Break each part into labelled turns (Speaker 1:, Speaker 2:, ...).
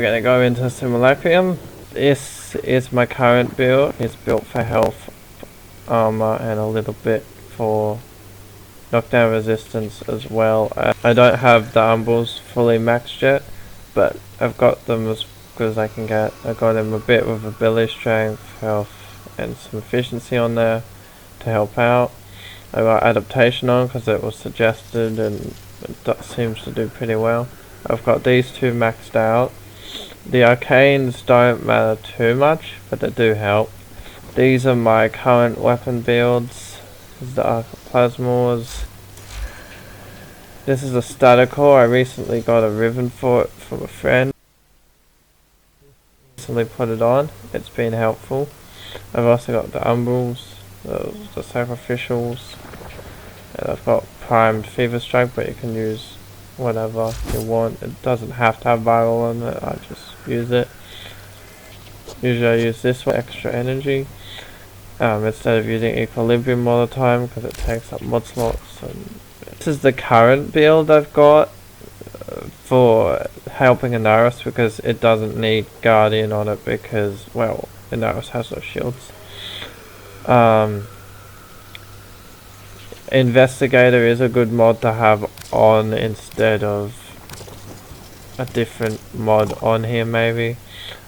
Speaker 1: We're gonna go into Simulacrum. This is my current build. It's built for health, armor, and a little bit for knockdown resistance as well. I don't have the umbrals fully maxed yet, but I've got them as good as I can get. I got him a bit with ability strength, health, and some efficiency on there to help out. I got adaptation on because it was suggested and that seems to do pretty well. I've got these two maxed out. The arcanes don't matter too much, but they do help. These are my current weapon builds. This is the Arcoplasmors. This is a static core. I recently got a ribbon for it from a friend. Recently put it on. It's been helpful. I've also got the umbrals, the sacrificials, and I've got primed fever strike, but you can use whatever you want. It doesn't have to have viral on it. I just use it. Usually I use this one, extra energy, instead of using equilibrium all the time because it takes up mod slots. And this is the current build I've got for helping Inaros because it doesn't need Guardian on it because, well, Inaros has no shields. Investigator is a good mod to have on instead of a different mod on here maybe.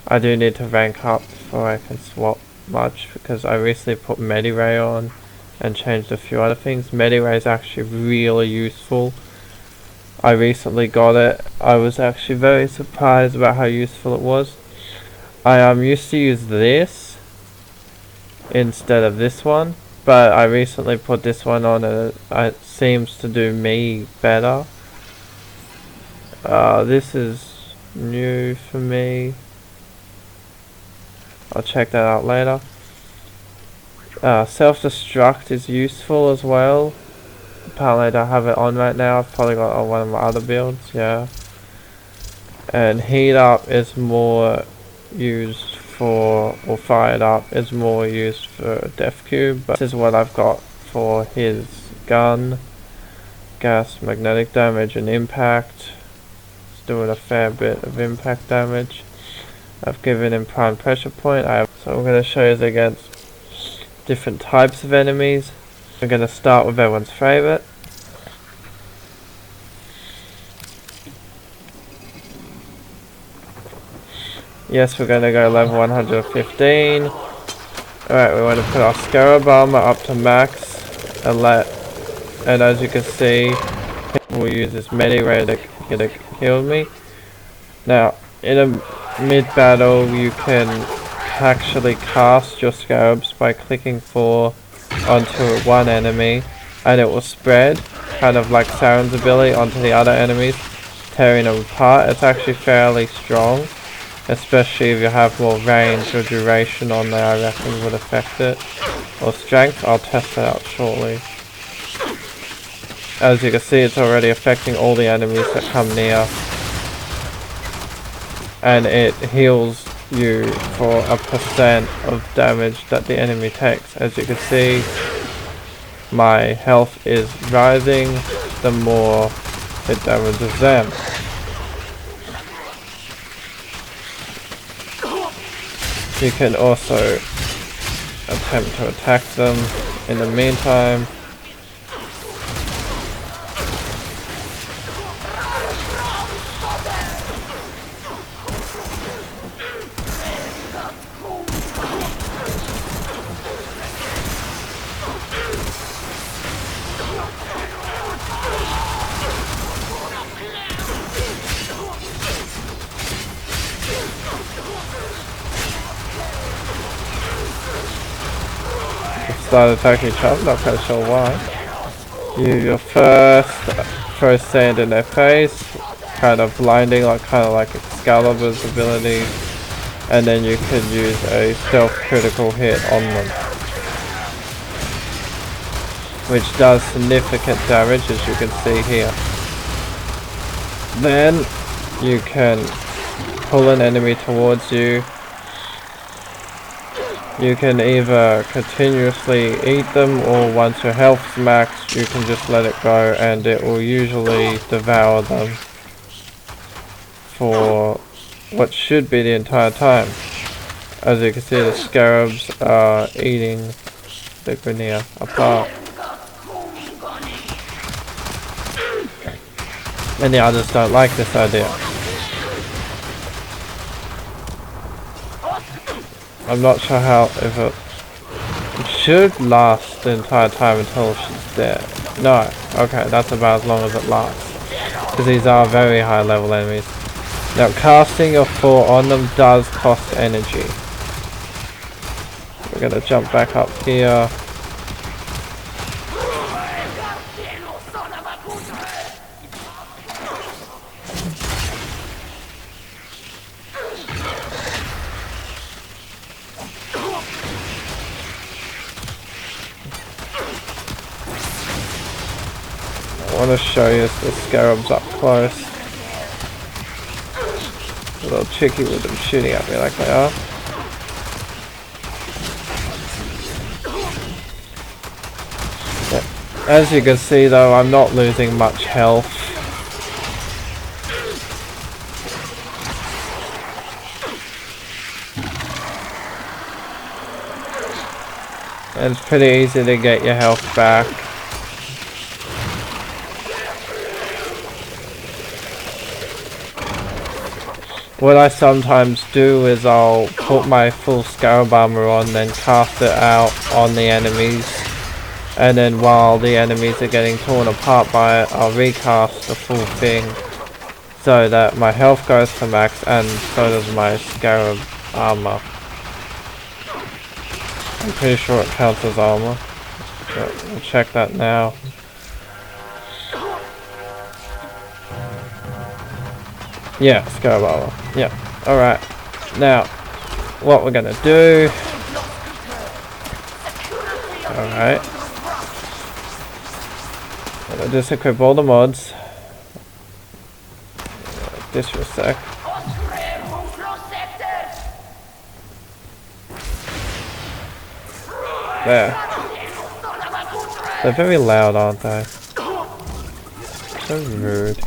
Speaker 1: I do need to rank up before I can swap much because I recently put Mediray on and changed a few other things. Mediray is actually really useful. I recently got it. I was actually very surprised about how useful it was. I used to use this instead of this one, but I recently put this one on and it seems to do me better. This is new for me. I'll check that out later. Self-destruct is useful as well. Apparently I don't have it on right now. I've probably got it on one of my other builds, yeah. And heat up is more used for, or fired up is more used for Death Cube, but this is what I've got for his gun. Gas, magnetic damage, and impact. It's doing a fair bit of impact damage. I've given him prime pressure point. So I'm going to show you against different types of enemies. I'm going to start with everyone's favourite. Yes, we're going to go level 115. Alright, we want to put our Scarab armor up to max. And as you can see, we'll use this Mediray to heal me. Now, in a mid-battle, you can actually cast your Scarabs by clicking 4 onto one enemy, and it will spread, kind of like Sauron's ability, onto the other enemies, tearing them apart. It's actually fairly strong, especially if you have more range or duration on there. I reckon would affect it. Or strength, I'll test that out shortly. As you can see, it's already affecting all the enemies that come near. And it heals you for a % of damage that the enemy takes. As you can see, my health is rising the more it damages them. You can also attempt to attack them in the meantime. Start attacking each other, not quite sure why. You first throw sand in their face, kind of blinding, kind of like Excalibur's ability, and then you can use a stealth critical hit on them, which does significant damage, as you can see here. Then you can pull an enemy towards you. You can either continuously eat them, or once your health's maxed, you can just let it go and it will usually devour them for what should be the entire time. As you can see, the scarabs are eating the Grenier apart. And the others don't like this idea. I'm not sure how, if it should last the entire time until she's dead. No, okay, that's about as long as it lasts. Because these are very high level enemies. Now, casting your 4 on them does cost energy. We're gonna jump back up here. I want to show you the scarabs up close. A little tricky with them shooting at me like they are. Yeah. As you can see though, I'm not losing much health. And it's pretty easy to get your health back. What I sometimes do is I'll put my full scarab armor on, then cast it out on the enemies, and then while the enemies are getting torn apart by it, I'll recast the full thing so that my health goes to max and so does my scarab armor. I'm pretty sure it counts as armor, but we'll check that now. Yeah, scarab armor. Yeah. Alright. Now, what we're gonna do... Alright. I'm gonna disequip all the mods. This for a sec. There. They're very loud, aren't they? So rude.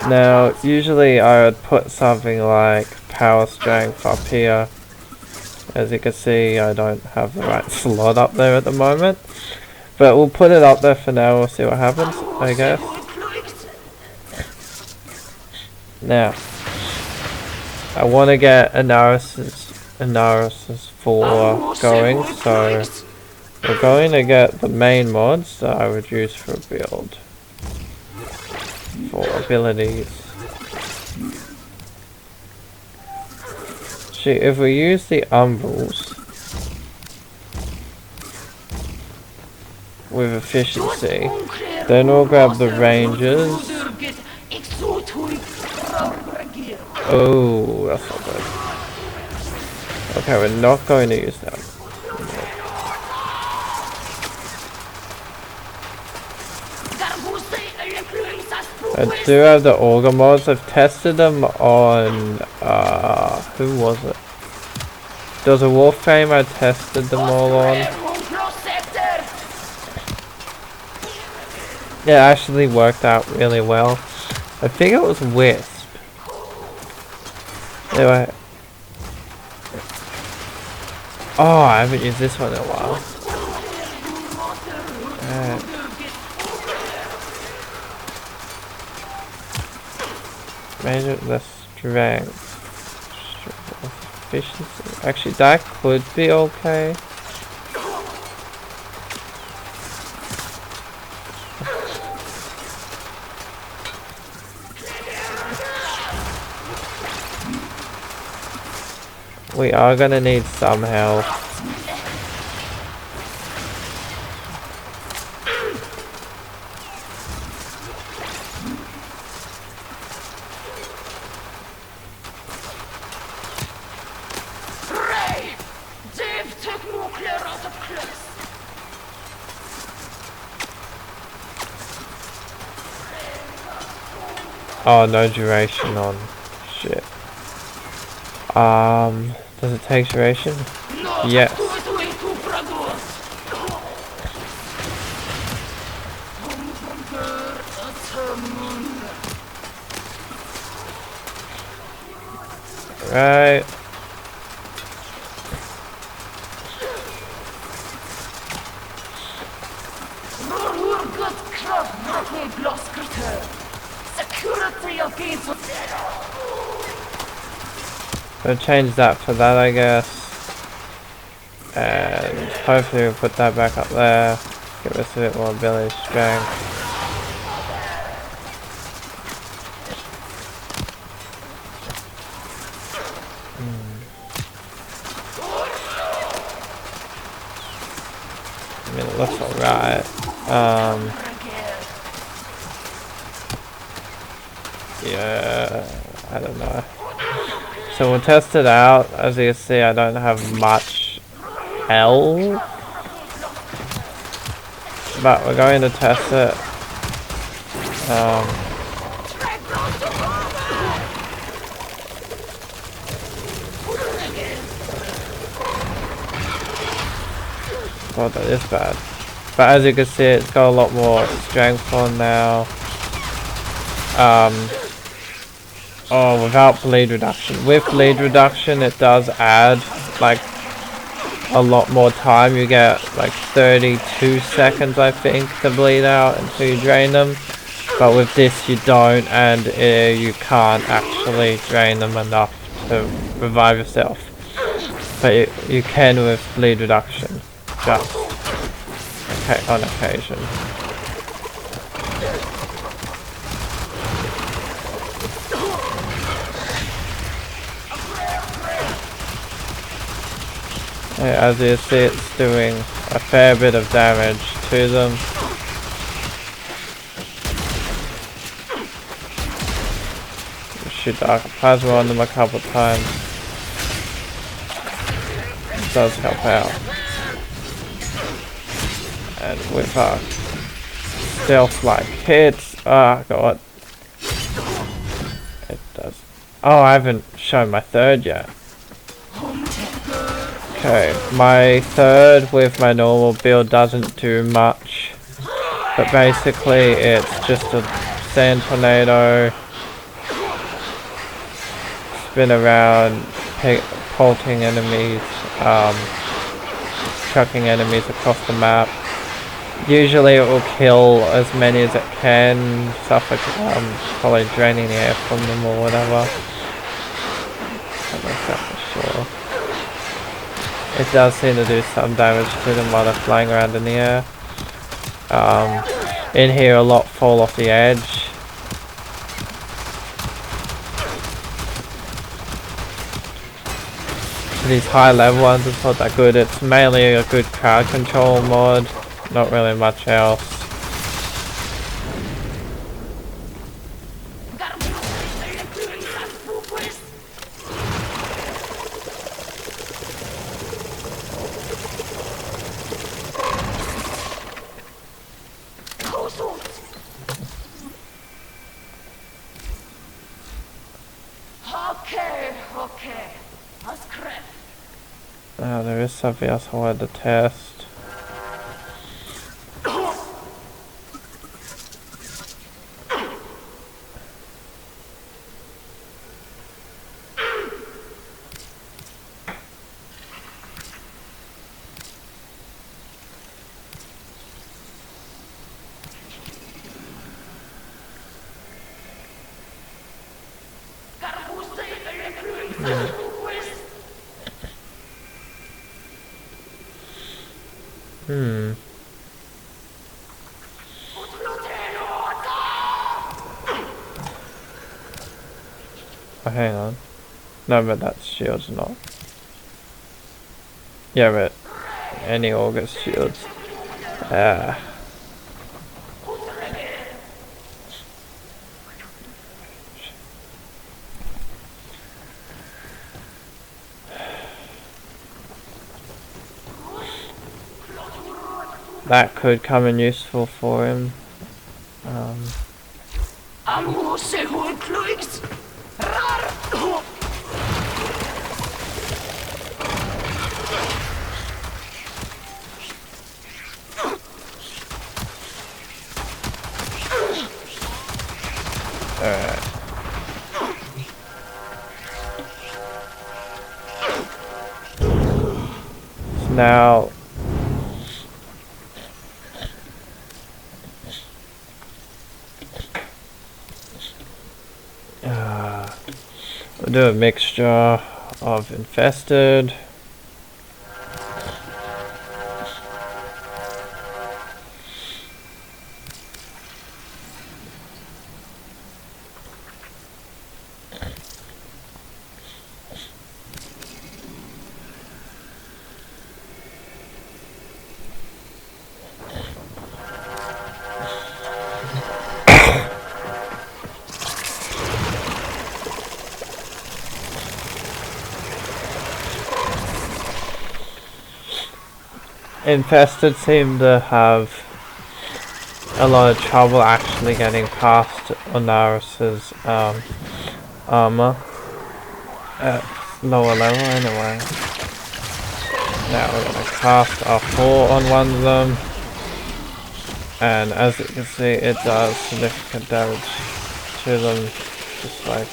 Speaker 1: Now, usually I would put something like power strength up here. As you can see, I don't have the right slot up there at the moment. But we'll put it up there for now, we'll see what happens, I guess. Now, I want to get Inaros's 4 going, so we're going to get the main mods that I would use for a build. For abilities. See, if we use the umbrals with efficiency, then we'll grab the ranges. Oh, that's not good. Okay, we're not going to use them. I do have the auger mods. I've tested them on who was it? There was a Warframe I tested them all on. It actually worked out really well. I think it was Wisp. Anyway. Oh, I haven't used this one in a while. Measure the strength. Efficiency. Actually, that could be okay. We are gonna need some help. Oh, no duration on. Shit. Does it take duration? Yes. Right. I'll change that for that, I guess. And hopefully we'll put that back up there. Give us a bit more ability strength. I mean, it looks alright. Yeah, I don't know. So we'll test it out. As you can see, I don't have much health, but we're going to test it. God, that is bad. But as you can see, it's got a lot more strength on now. Oh, without bleed reduction. With bleed reduction, it does add like a lot more time. You get like 32 seconds, I think, to bleed out until you drain them. But with this, you don't, and you can't actually drain them enough to revive yourself. But you can with bleed reduction, just on occasion. As you see, it's doing a fair bit of damage to them. Shoot Dark Plasma on them a couple of times. It does help out. And with our stealth-like hits, oh god. It does. Oh, I haven't shown my third yet. Okay, my third with my normal build doesn't do much, but basically it's just a sand tornado, spin around, pulting enemies, chucking enemies across the map. Usually it will kill as many as it can, stuff like probably draining the air from them or whatever. I don't know if that's for sure. It does seem to do some damage to them while they're flying around in the air. In here a lot fall off the edge. These high level ones, it's not that good. It's mainly a good crowd control mod, not really much else. There is something else I wanted to test. Oh, hang on. No, but that's shields, not. Yeah, but any August shields. That could come in useful for him. Alright. So now we'll do a mixture of infested, infested seem to have a lot of trouble actually getting past Inaros's armor at lower level anyway. Now we're gonna cast our 4 on one of them, and as you can see it does significant damage to them, just like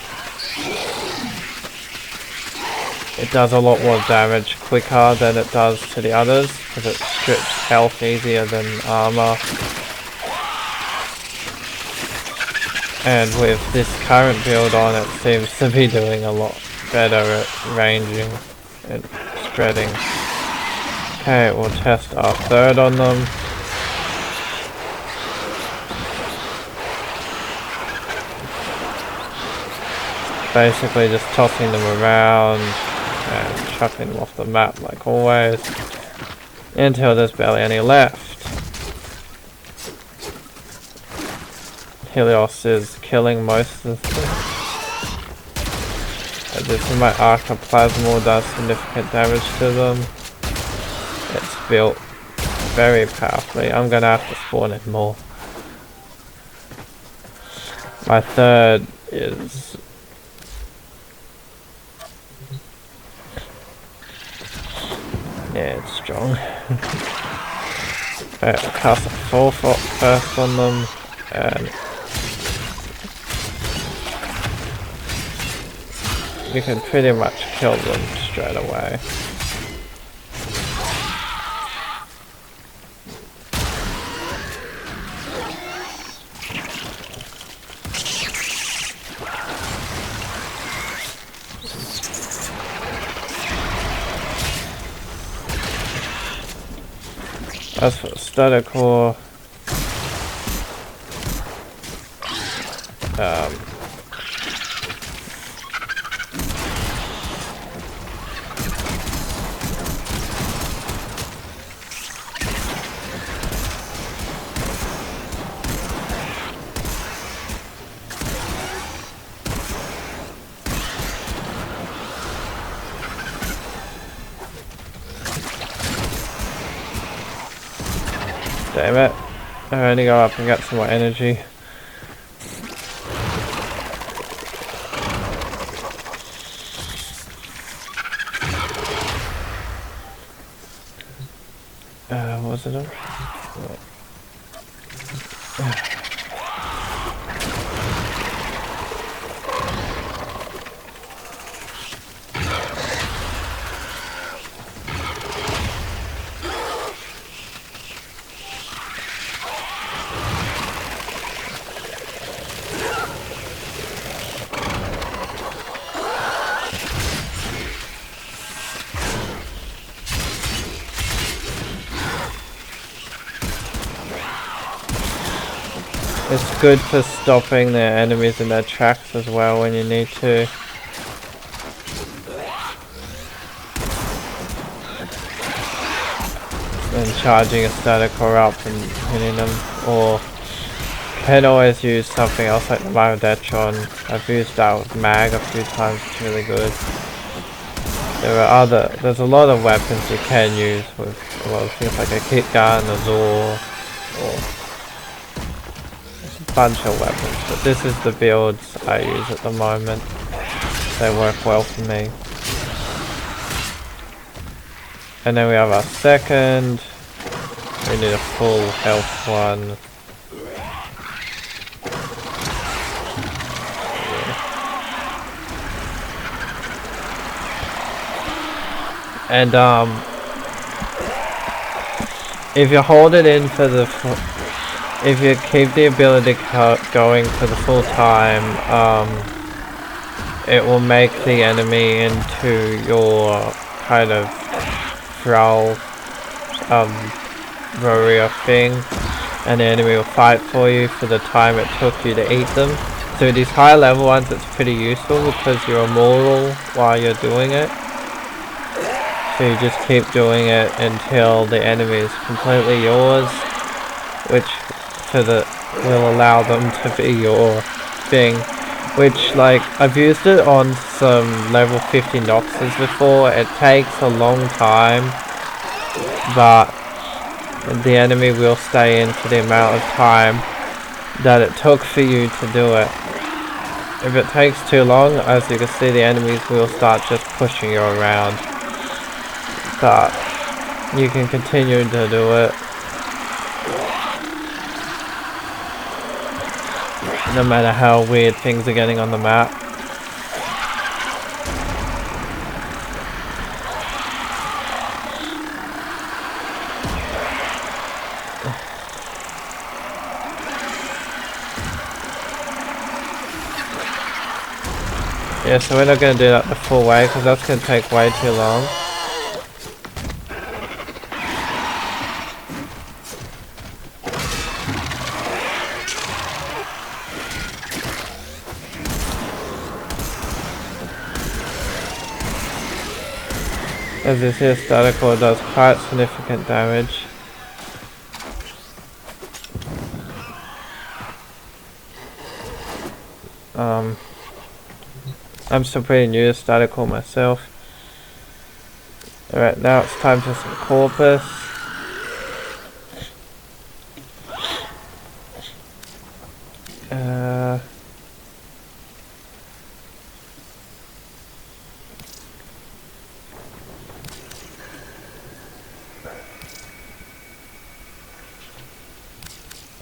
Speaker 1: it does a lot more damage quicker than it does to the others, because it strips health easier than armor. And with this current build on, it seems to be doing a lot better at ranging and spreading. Okay, we'll test our 3rd on them. Basically just tossing them around and chucking them off the map like always, until there's barely any left. Helios is killing most of them. This is my Archoplasmal, does significant damage to them. It's built very powerfully. I'm gonna have to spawn it more. My 3rd is yeah, it's strong. Alright, I'll cast a 4 first on them, and you can pretty much kill them straight away. As for Stutter Core, damn it, I only go up and get some more energy. Was it a... It's good for stopping their enemies in their tracks as well when you need to. And charging a static core up and hitting them, or can always use something else like the Marodetron. I've used that with Mag a few times, it's really good. There's a lot of weapons you can use with a lot of things like a kit gun, a Zor, or bunch of weapons, but this is the builds I use at the moment. They work well for me. And then we have our 2nd. We need a full health one. And if you hold it in for the if you keep the ability going for the full time, it will make the enemy into your kind of thrall warrior thing, and the enemy will fight for you for the time it took you to eat them. So these high level ones, it's pretty useful because you're immortal while you're doing it. So you just keep doing it until the enemy is completely yours, which will allow them to be your thing. Which, like, I've used it on some level 50 Noxes before. It takes a long time, but the enemy will stay in for the amount of time that it took for you to do it. If it takes too long, as you can see, the enemies will start just pushing you around. But you can continue to do it no matter how weird things are getting on the map. Yeah, so we're not going to do that the full way because that's going to take way too long. As this here starter core does quite significant damage. I'm still pretty new to starter core myself. Alright, now it's time for some corpus.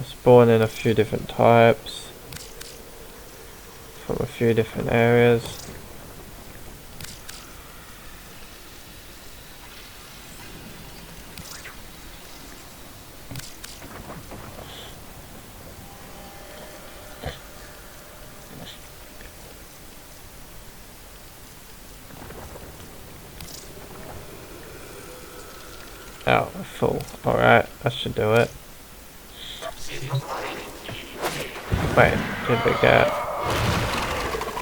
Speaker 1: Spawn in a few different types from a few different areas. Oh, full. Alright, that should do it. Wait, did we get...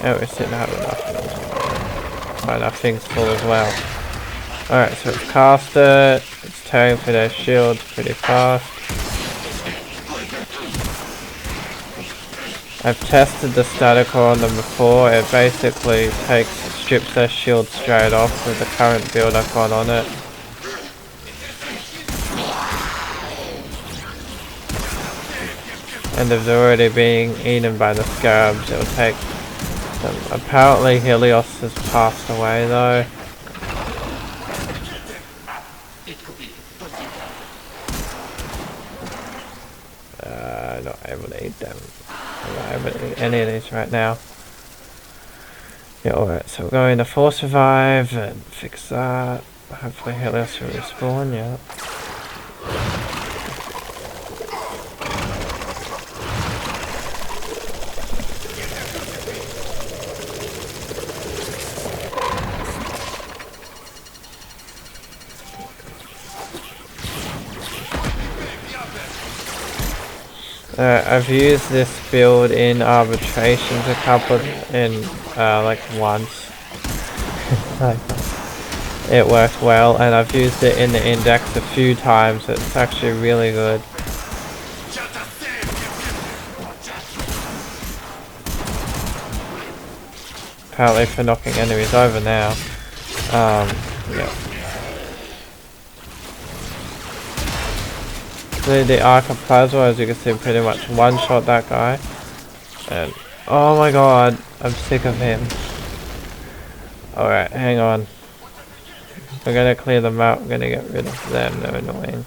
Speaker 1: Oh, we still have enough. Right, that thing's full as well. Alright, so it's cast it. It's tearing through their shields pretty fast. I've tested the static core on them before. It basically strips their shield straight off with the current build I've got on it. And if they're already being eaten by the scarabs, it'll take them. Apparently Helios has passed away though. Not able to eat them. I'm not able to eat any of these right now. Yeah, alright, so we're going to force revive and fix that. Hopefully Helios will respawn, yeah. I've used this build in arbitrations like once. It worked well, and I've used it in the index a few times. It's actually really good. Apparently for knocking enemies over now. Yeah. The Arc of Plasma, as you can see, pretty much one-shot that guy. And oh my god, I'm sick of him. Alright, hang on. We're gonna clear them out, we're gonna get rid of them, they're annoying.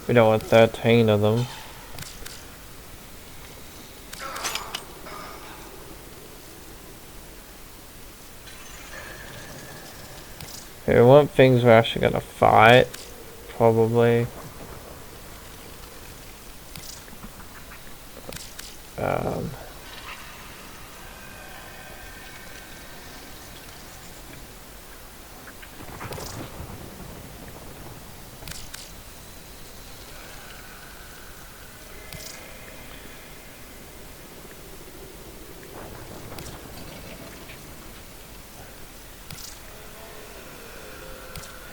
Speaker 1: We don't want 13 of them. We want things we're actually gonna fight, probably.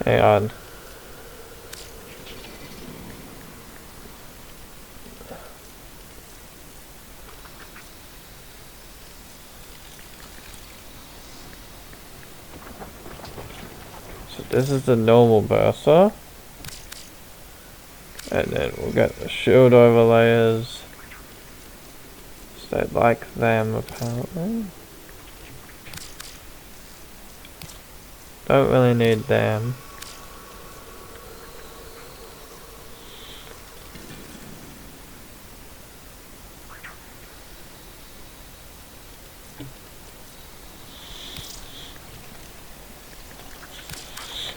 Speaker 1: Hang on. So this is the normal burster. And then we'll get the shield overlayers. So they like them apparently. Don't really need them.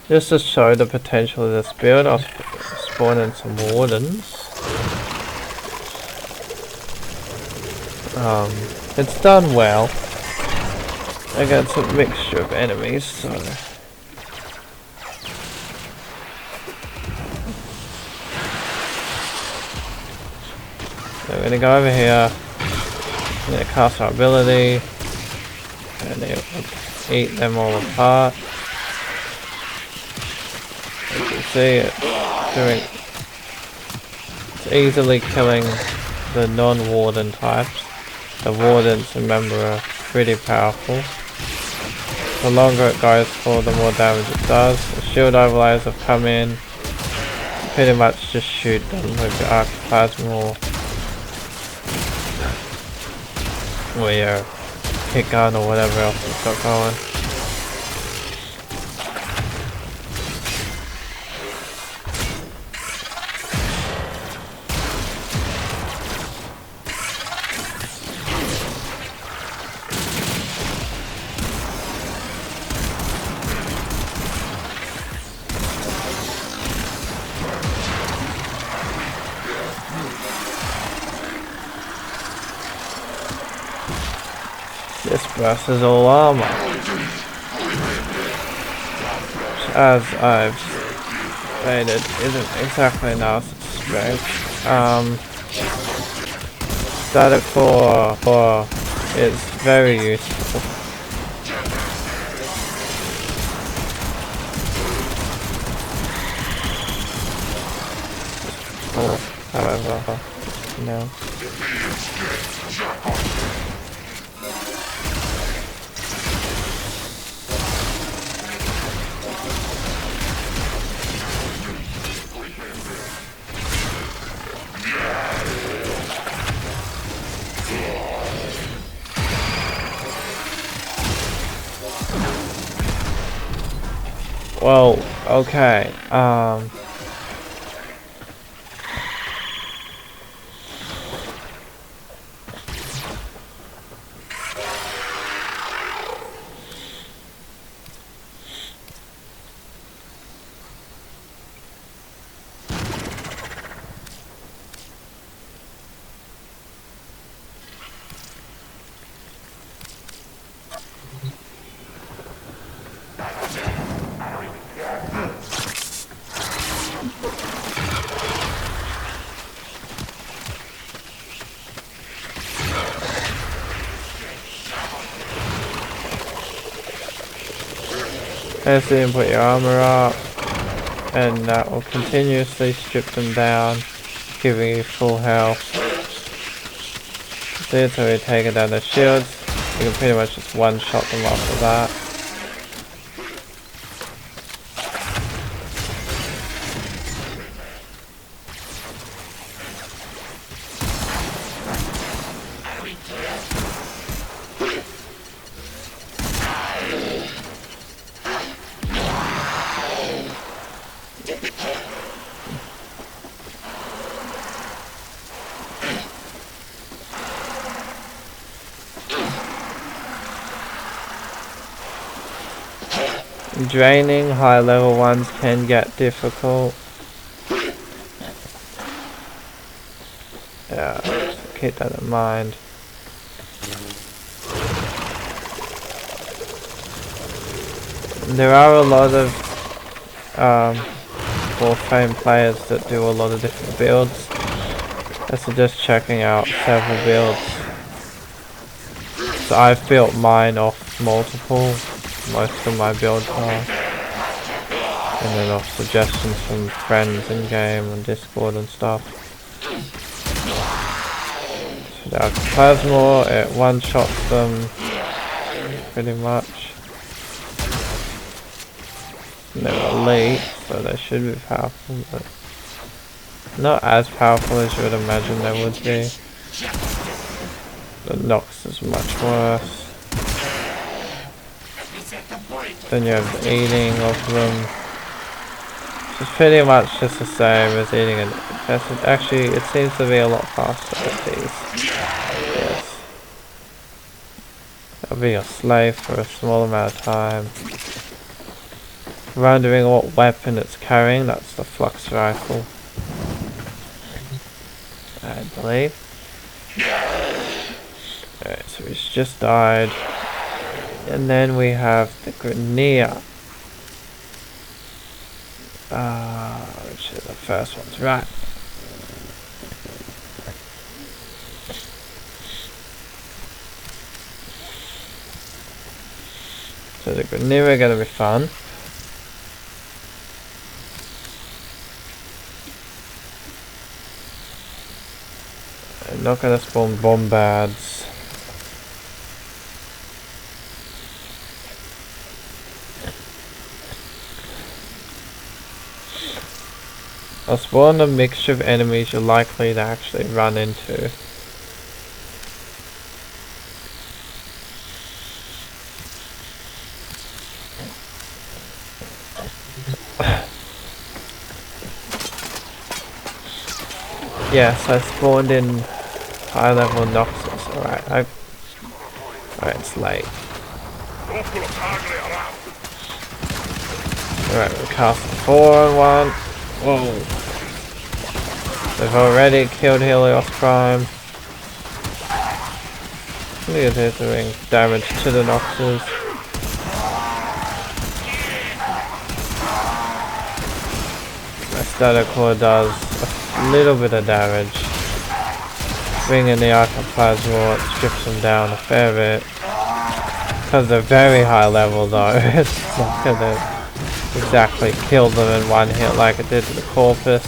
Speaker 1: Just to show the potential of this build, I'll spawn in some wardens. It's done well against a mixture of enemies, so we're gonna go over here, I'm gonna cast our ability, and then eat them all apart. As you can see, it's easily killing the non-warden types. The wardens, remember, are pretty powerful. The longer it goes for, the more damage it does. The shield overlays have come in. Pretty much just shoot them with your arcplasm or your kick gun or whatever else you've got going. This burst is all armor, which, as I've stated, isn't exactly enough strength. Static 4 is very useful. However, no. Well, okay, as you put your armor up, and that will continuously strip them down, giving you full health. See, until we take it down their shields, you can pretty much just one-shot them after that. draining high level ones can get difficult. Yeah, so keep that in mind. There are a lot of Warframe players that do a lot of different builds. I suggest checking out several builds. So I've built mine off multiple, most of my builds are. And then off suggestions from friends in game and Discord and stuff. So the Plasma, it one-shots them pretty much. And they're elite, so they should be powerful, but not as powerful as you would imagine they would be. The Nox is much worse. Then you have the eating of them. It's pretty much just the same as eating an infested. Actually, it seems to be a lot faster with these. Yes. I'll be a slave for a small amount of time. Wondering what weapon it's carrying. That's the flux rifle, I believe. Alright, so he's just died. And then we have the Grenier. Which is the first one's right. So the Grenier are going to be fun. I'm not going to spawn bombards. I'll spawn a mixture of enemies you're likely to actually run into. Yes, I spawned in high level Noxus. Alright, alright, it's late. Alright, we'll cast the 4 on 1. Whoa. They've already killed Helios Prime. Look at this doing damage to the Noxus. My Static Core does a little bit of damage. Bringing the Archoplasma strips them down a fair bit. Because they're very high level though, it's not gonna exactly kill them in one hit like it did to the Corpus.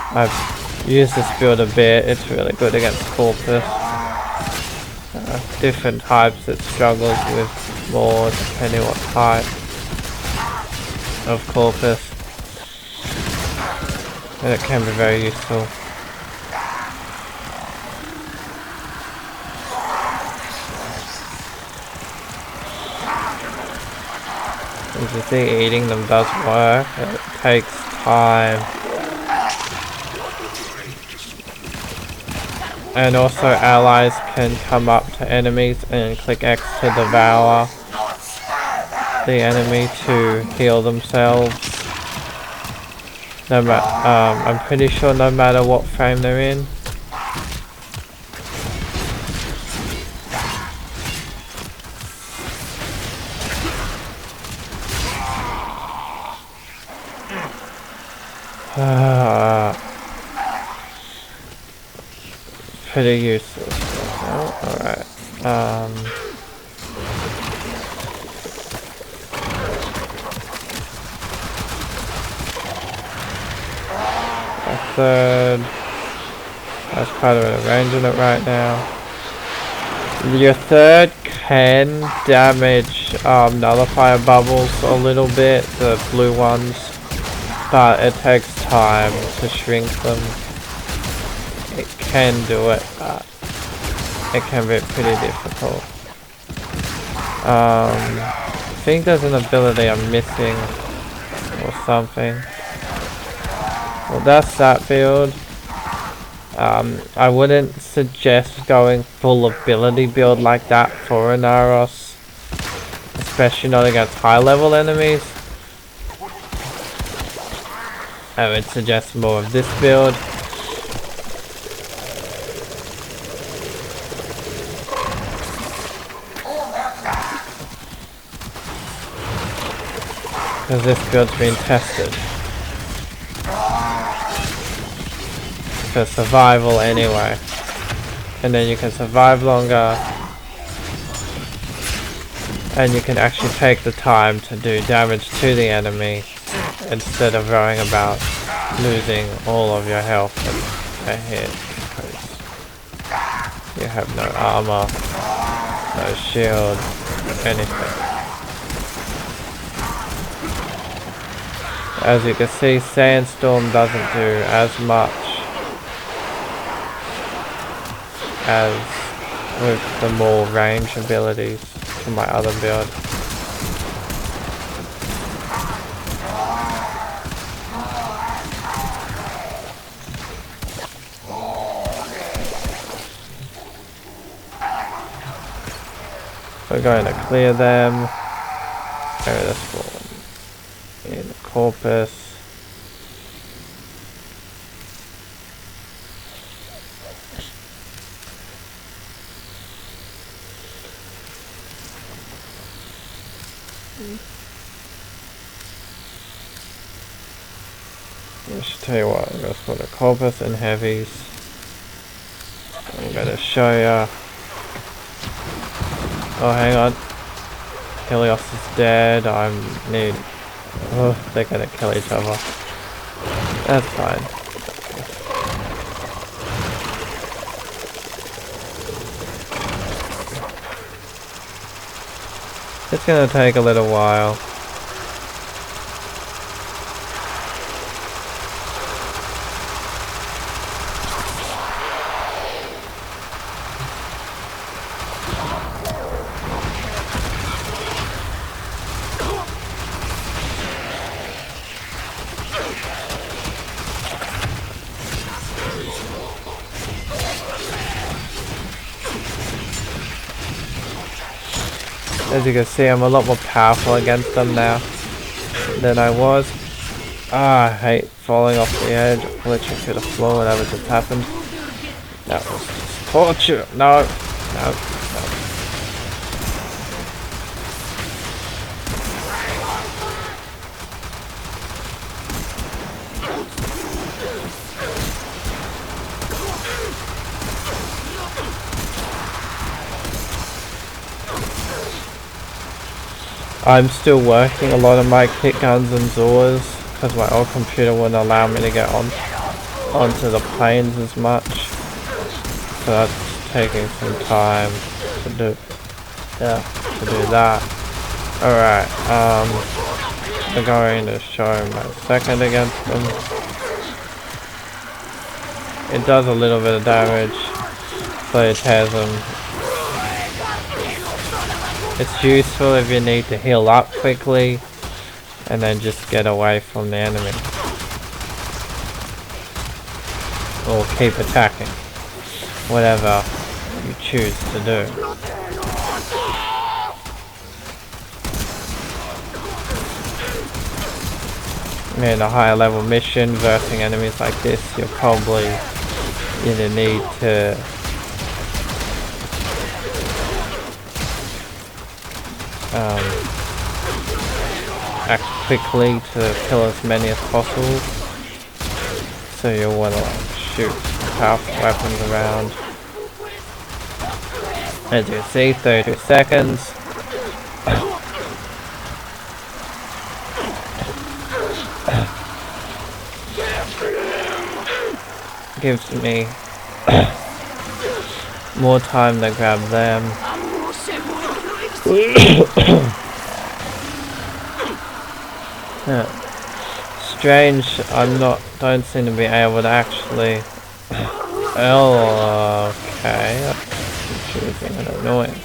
Speaker 1: I've used this build a bit, it's really good against Corpus. Different types it struggles with more depending what type of Corpus. And it can be very useful. As you see, eating them does work. It takes time. And also allies can come up to enemies and click X to devour the enemy to heal themselves. No I'm pretty sure no matter what frame they're in. Pretty useless. Oh, alright. A third. That's kind of arranging it right now. Your third can damage nullifier bubbles a little bit, the blue ones, but it takes time to shrink them. It can do it, but it can be pretty difficult. I think there's an ability I'm missing or something. Well, that's that build. I wouldn't suggest going full ability build like that for Inaros, especially not against high level enemies. I would suggest more of this build. Because this build's been tested for survival anyway. And then you can survive longer. And you can actually take the time to do damage to the enemy instead of worrying about losing all of your health in a hit. Because you have no armor, no shield, anything. As you can see, Sandstorm doesn't do as much as with the more range abilities from my other build. We're going to clear them. Carry this forward. In Corpus. I should tell you what, I'm going to put a Corpus and Heavies. I'm going to show you. Oh, hang on. Helios is dead. I need. Oh, they're gonna kill each other. That's fine. It's gonna take a little while. As you can see, I'm a lot more powerful against them now than I was. Ah, I hate falling off the edge, glitching to the floor, whatever just happened. That was just torture. No, no, no. I'm still working a lot of my kit guns and Zors because my old computer wouldn't allow me to get onto the planes as much. So that's taking some time to do. Yeah, to do that. Alright, I'm going to show my second against them. It does a little bit of damage, so it tears them. It's useful if you need to heal up quickly and then just get away from the enemy. Or keep attacking. Whatever you choose to do. In a higher level mission, versing enemies like this, you're probably gonna need to act quickly to kill as many as possible. So you'll want to shoot powerful weapons around. As you can see, 32 seconds. Gives me more time to grab them. Yeah. Strange, don't seem to be able to actually. Oh, okay. That's confusing and annoying.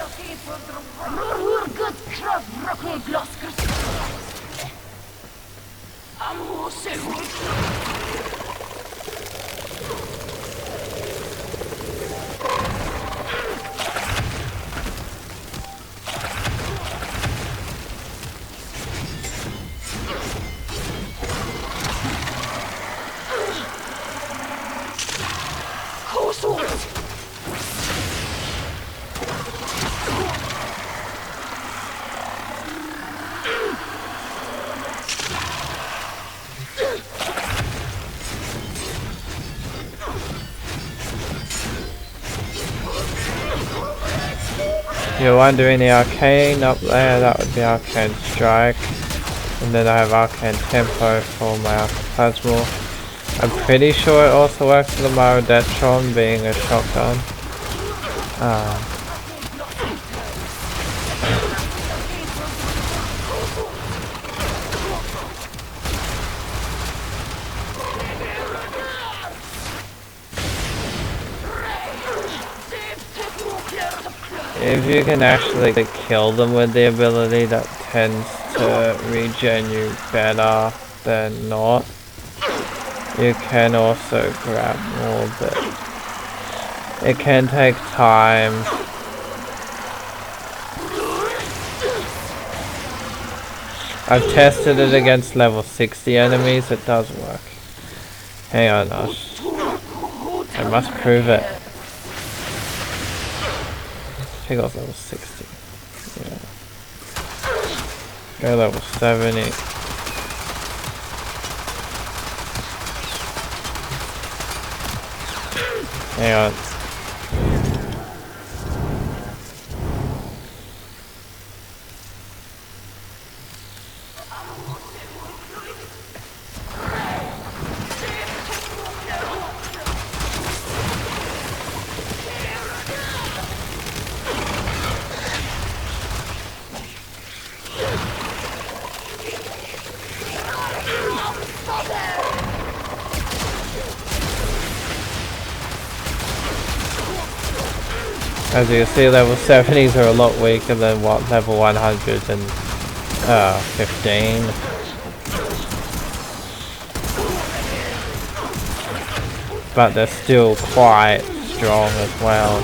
Speaker 1: You're wondering the arcane up there, that would be arcane strike. And then I have arcane tempo for my arcoplasmal. I'm pretty sure it also works for the Marodetron being a shotgun. If you can actually kill them with the ability, that tends to regen you better than not. You can also grab more, but it can take time. I've tested it against level 60 enemies, it does work. Hang on, I must prove it. I think I was level 60. Yeah. Go level 70. Hang on. As you can see, level 70s are a lot weaker than what level 115. But they're still quite strong as well.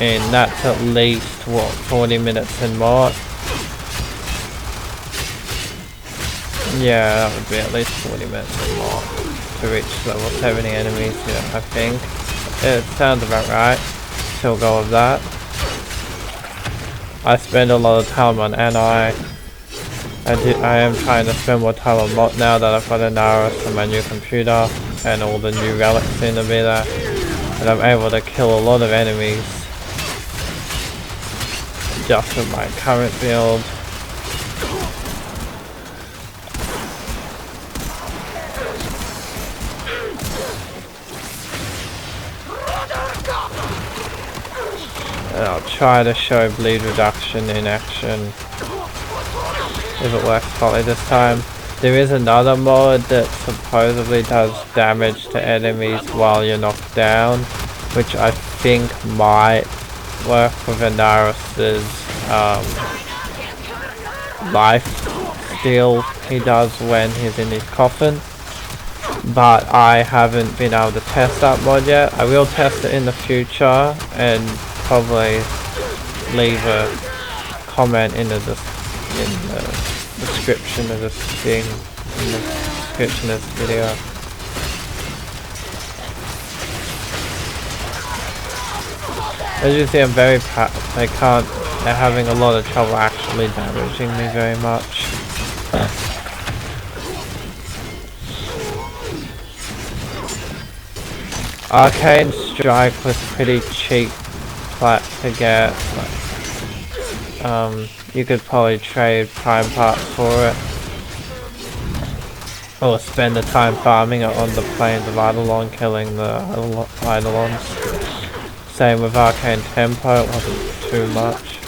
Speaker 1: And that's at least, what, 40 minutes and more? Yeah, that would be at least 40 minutes and more to reach level 70 enemies, yeah, I think. It sounds about right. Still go with that. I spend a lot of time on NI. I am trying to spend more time on mod now that I've got Inaros on my new computer and all the new relics seem to be there. And I'm able to kill a lot of enemies just with my current build. And I'll try to show bleed reduction in action if it works properly this time. There is another mod that supposedly does damage to enemies while you're knocked down, which I think might work with Inaros' life steal he does when he's in his coffin. But I haven't been able to test that mod yet. I will test it in the future and probably leave a comment in the description of this thing, in the description of this video. As you see, I'm very they're having a lot of trouble actually damaging me very much. Arcane Strike was pretty cheap plat to get. You could probably trade prime parts for it, or spend the time farming it on the plains of Eidolon, killing the Eidolons. Same with Arcane Tempo, it wasn't too much.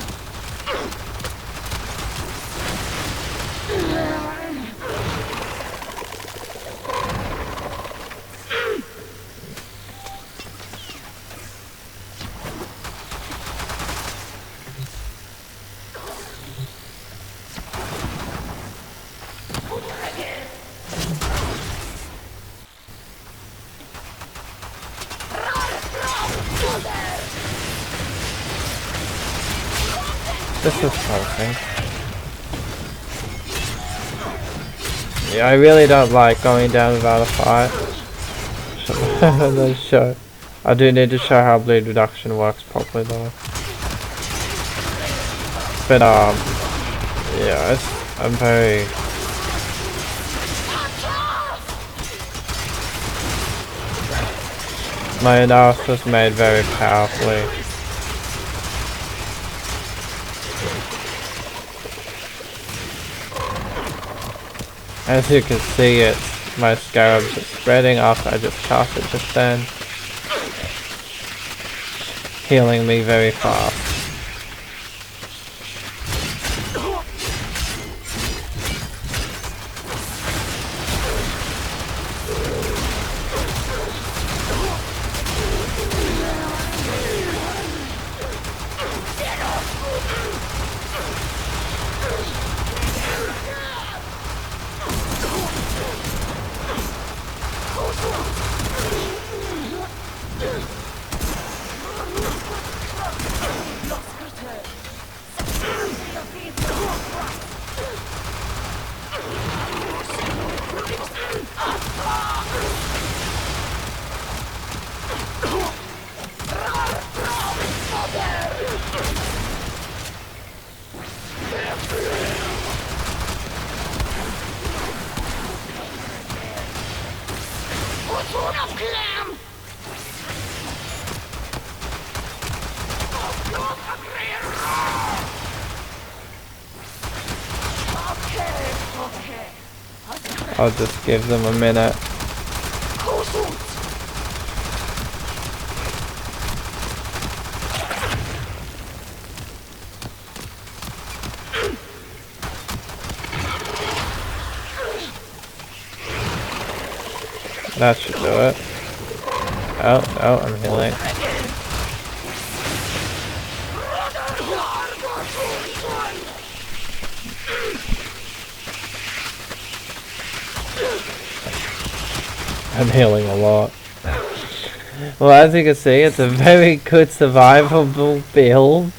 Speaker 1: This is something. Yeah, I really don't like going down without a fight. Show. I do need to show how bleed reduction works properly though. But Yeah, I'm very... My Inaros was made very powerfully. As you can see, my scarabs are spreading after I just cast it just then. Healing me very fast. I'll just give them a minute. That should do it. Oh, I'm healing. I'm healing a lot. Well, as you can see, it's a very good survivable build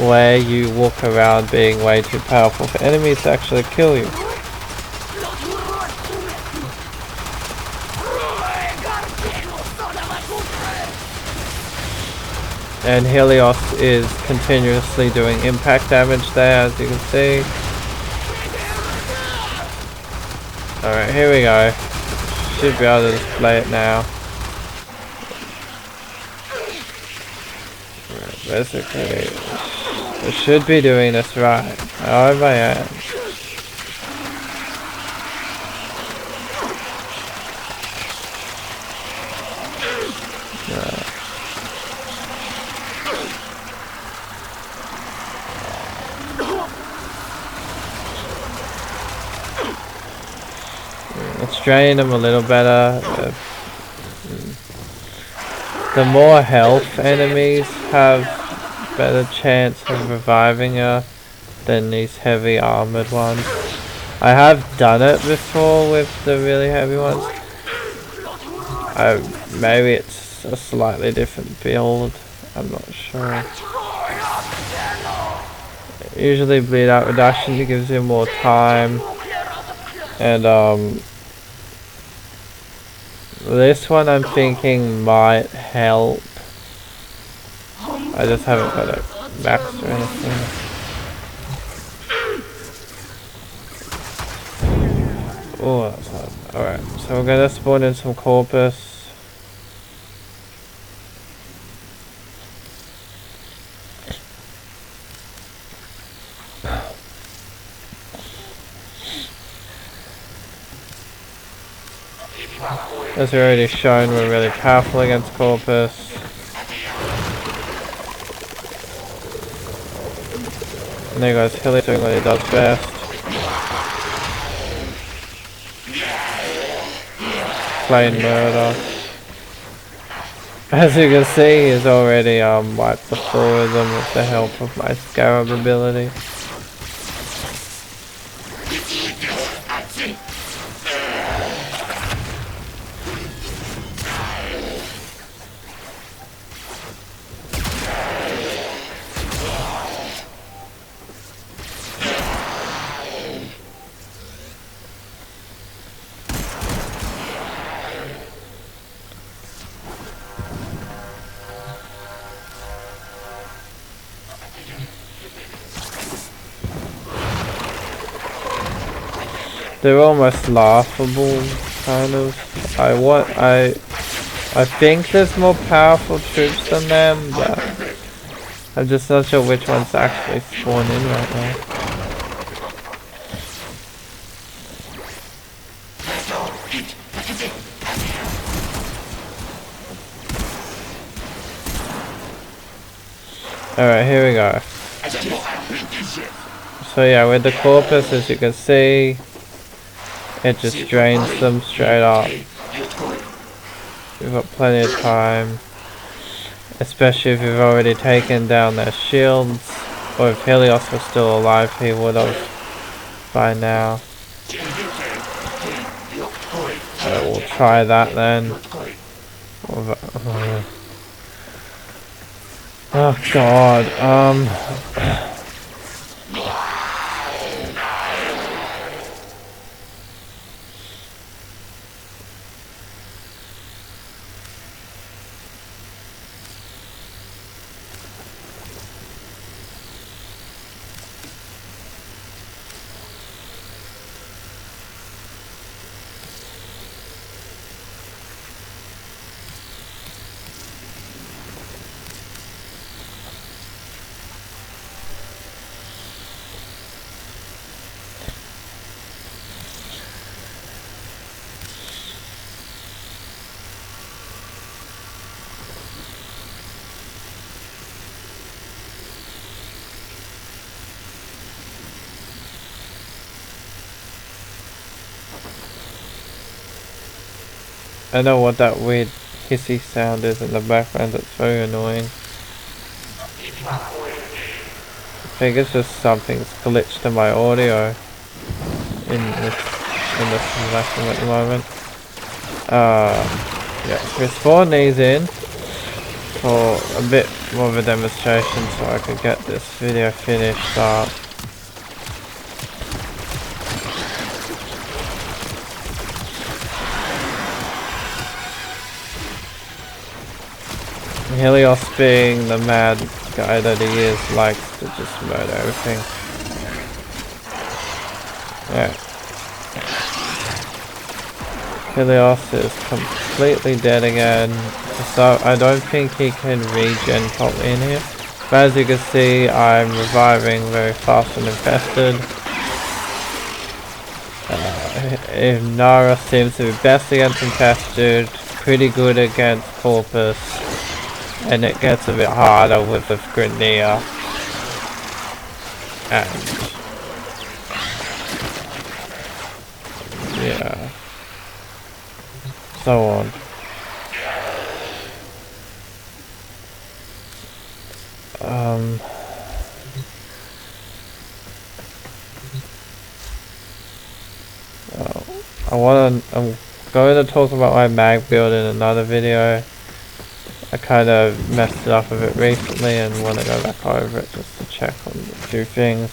Speaker 1: where you walk around being way too powerful for enemies to actually kill you. And Helios is continuously doing impact damage there, as you can see. Alright, here we go. Should be able to display it now. Right, basically, I should be doing this right. I hope I am. Let's drain them a little better. The more health enemies have better chance of reviving her than these heavy armored ones. I have done it before with the really heavy ones. Maybe it's a slightly different build. I'm not sure. Usually bleed out reduction gives you more time. And this one I'm thinking might help. I just haven't got it maxed or anything. Oh, that's hard. Alright, so we're gonna spawn in some corpus. As we've already shown, we're really powerful against Corpus. And there goes Hilly doing what he does best. Plain murder. As you can see, he's already wiped the floor with them with the help of my Scarab ability. they're almost laughable, kind of. I think there's more powerful troops than them, but I'm just not sure which ones actually spawn in right now. Alright, here we go. So yeah, with the corpus, as you can see, it just drains them straight up. We've got plenty of time, especially if you've already taken down their shields, or if Helios was still alive, he would have by now. We'll try that then. Oh god, I know what that weird hissy sound is in the background, it's very annoying. I think it's just something's glitched to my audio in this lesson at the moment. Yeah, we spawned these in for a bit more of a demonstration so I could get this video finished up. Helios, being the mad guy that he is, likes to just murder everything. Yeah. Helios is completely dead again, so I don't think he can regen properly in here. But as you can see, I'm reviving very fast and infested. Inaros seems to be best against infested, pretty good against corpus. And it gets a bit harder with the Grenier and yeah, so on. I'm going to talk about my mag build in another video. I kind of messed it up a bit recently and want to go back over it just to check on a few things.